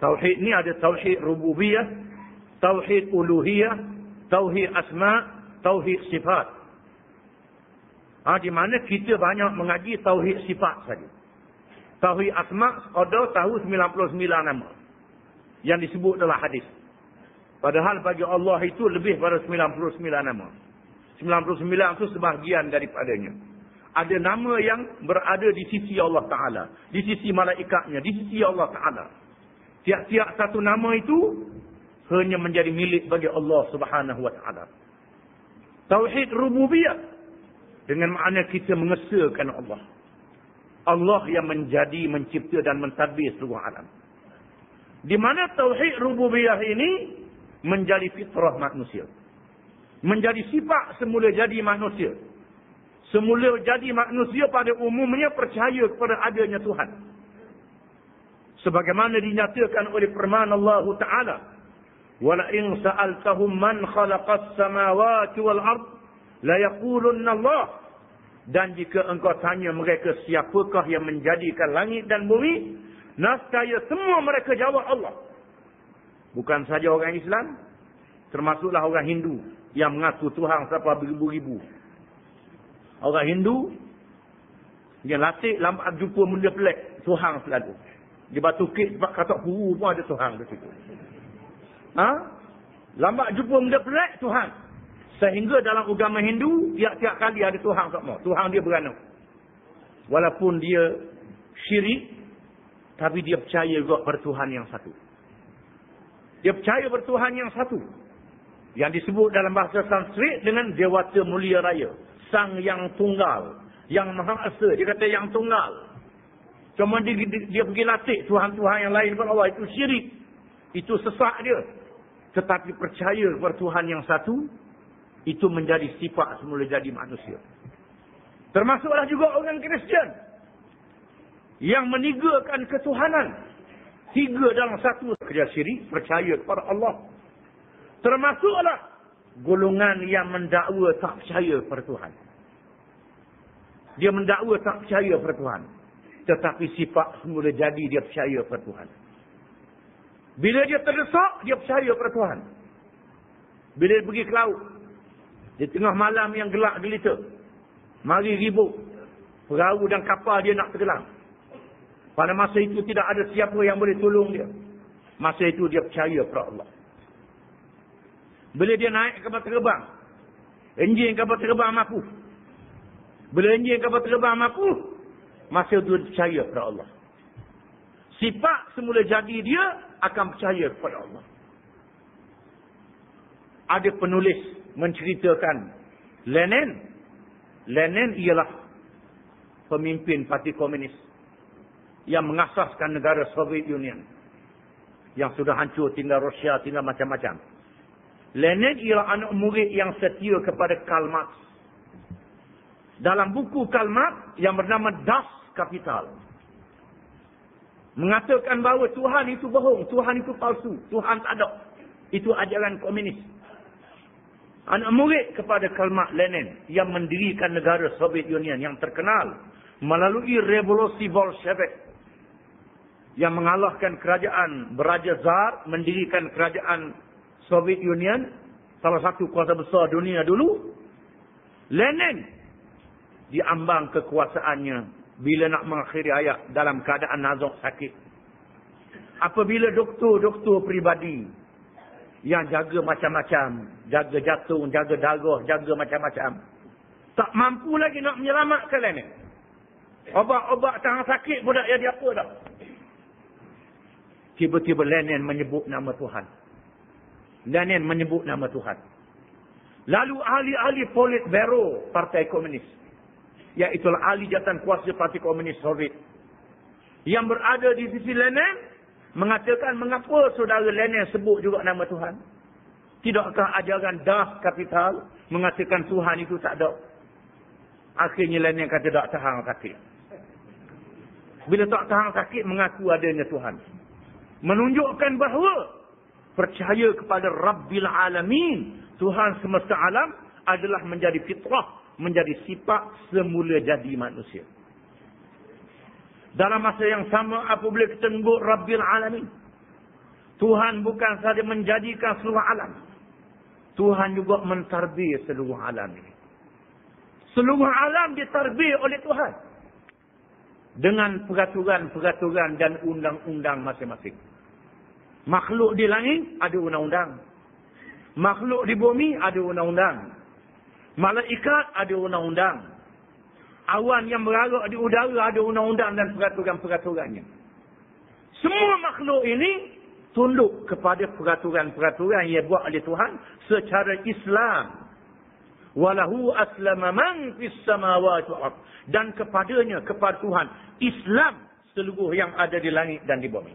Tauhid ni ada tauhid rububiyah, tauhid uluhiyah, tauhid asma, tauhid sifat. Di mana kita banyak mengaji tauhid sifat saja. Tauhid asma ada tahu 99 nama yang disebut dalam hadis. Padahal bagi Allah itu lebih pada 99 nama. 99 itu sebahagian daripadanya. Ada nama yang berada di sisi Allah Ta'ala, di sisi malaikatnya, di sisi Allah Ta'ala. Tiap-tiap satu nama itu hanya menjadi milik bagi Allah Subhanahu Wa Ta'ala. Tauhid rububiyah, dengan makna kita mengesahkan Allah. Allah yang menjadi, mencipta dan mentadbir seluruh alam. Di mana tauhid rububiyah ini menjadi fitrah manusia. Menjadi sifat semula jadi manusia. Semula jadi manusia pada umumnya percaya kepada adanya Tuhan. Sebagaimana dinyatakan oleh firman Allah Ta'ala, "Wala in sa'altahum man khalaqas samawati wal ard la yaqulunna Allah." Dan jika engkau tanya mereka siapakah yang menjadikan langit dan bumi, nescaya semua mereka jawab Allah. Bukan saja orang Islam, termasuklah orang Hindu yang mengaku Tuhan sampai beribu-ribu. Orang Hindu yang latih lambat jumpa benda pelik, Tuhan selalu. Di batu kek katak puru pun ada Tuhan di situ. Lambat jumpa benda pelik, Tuhan. Sehingga dalam agama Hindu, tiap-tiap kali ada Tuhan sama. Tuhan dia beranak. Walaupun dia syirik, tapi dia percaya juga pada Tuhan yang satu. Dia percaya pada Tuhan yang satu. Yang disebut dalam bahasa Sanskrit dengan Dewata Mulia Raya. Sang yang tunggal. Yang Maha Esa. Dia kata yang tunggal. Cuma dia pergi latih Tuhan-Tuhan yang lain kepada Allah. Itu syirik. Itu sesak dia. Tetapi percaya kepada Tuhan yang satu, itu menjadi sifat semula jadi manusia. Termasuklah juga orang Kristian yang menigakan ketuhanan. 3 dalam 1. Kerja syirik, percaya kepada Allah. Termasuklah golongan yang mendakwa tak percaya kepada Tuhan. Dia mendakwa tak percaya kepada Tuhan. Tetapi sifat semula jadi dia percaya kepada Tuhan. Bila dia terdesak, dia percaya kepada Tuhan. Bila dia pergi ke laut, di tengah malam yang gelap gelita, mari ribut, perahu dan kapal dia nak tenggelam. Pada masa itu tidak ada siapa yang boleh tolong dia. Masa itu dia percaya kepada Allah. Bila dia naik kapal terbang, enjin kapal terbang mampu. Bila enjin kapal terbang mampu, masa itu dia percaya kepada Allah. Sifat semula jadi dia akan percaya kepada Allah. Ada penulis menceritakan Lenin ialah pemimpin parti komunis yang mengasaskan negara Soviet Union yang sudah hancur, tinggal Rusia, tinggal macam-macam. Lenin ialah anak murid yang setia kepada Karl Marx. Dalam buku Karl Marx yang bernama Das Kapital, mengatakan bahawa Tuhan itu bohong, Tuhan itu palsu, Tuhan tak ada. Itu ajaran komunis. Anak murid kepada Karl Marx, Lenin, yang mendirikan negara Soviet Union yang terkenal melalui revolusi Bolshevik, yang mengalahkan kerajaan Beraja Tsar, mendirikan kerajaan Soviet Union, salah satu kuasa besar dunia dulu. Lenin diambang kekuasaannya bila nak mengakhiri hayat dalam keadaan nazak sakit. Apabila doktor-doktor peribadi yang jaga macam-macam, jaga jantung, jaga darah, jaga macam-macam, tak mampu lagi nak menyelamatkan Lenin. Obat-obat tahan sakit pun tak jadi apa dah. Tiba-tiba Lenin menyebut nama Tuhan. Lenin menyebut nama Tuhan. Lalu ahli-ahli Politburo Partai Komunis, iaitu ahli jawatan kuasa Parti Komunis Soviet, yang berada di sisi Lenin, mengatakan mengapa saudara Lenin sebut juga nama Tuhan. Tidakkah ajaran Das Kapital mengatakan Tuhan itu tak ada? Akhirnya Lenin kata tak tahan sakit. Bila tak tahan sakit, mengaku adanya Tuhan. Menunjukkan bahawa percaya kepada Rabbil Alamin, Tuhan semesta alam, adalah menjadi fitrah, menjadi sifat semula jadi manusia. Dalam masa yang sama, apabila kita menyebut Rabbil Alamin, Tuhan bukan sahaja menjadikan seluruh alam. Tuhan juga mentarbiyah seluruh alam ini. Seluruh alam ditarbiyah oleh Tuhan. Dengan peraturan-peraturan dan undang-undang masing-masing. Makhluk di langit ada undang-undang. Makhluk di bumi ada undang-undang. Malaikat ada undang-undang. Awan yang merarak di udara ada undang-undang dan peraturan-peraturannya. Semua makhluk ini tunduk kepada peraturan-peraturan yang buat oleh Tuhan secara Islam. Walahu aslama man fis samawati wal ardh. Dan kepadanya, kepada Tuhan, Islam seluruh yang ada di langit dan di bumi.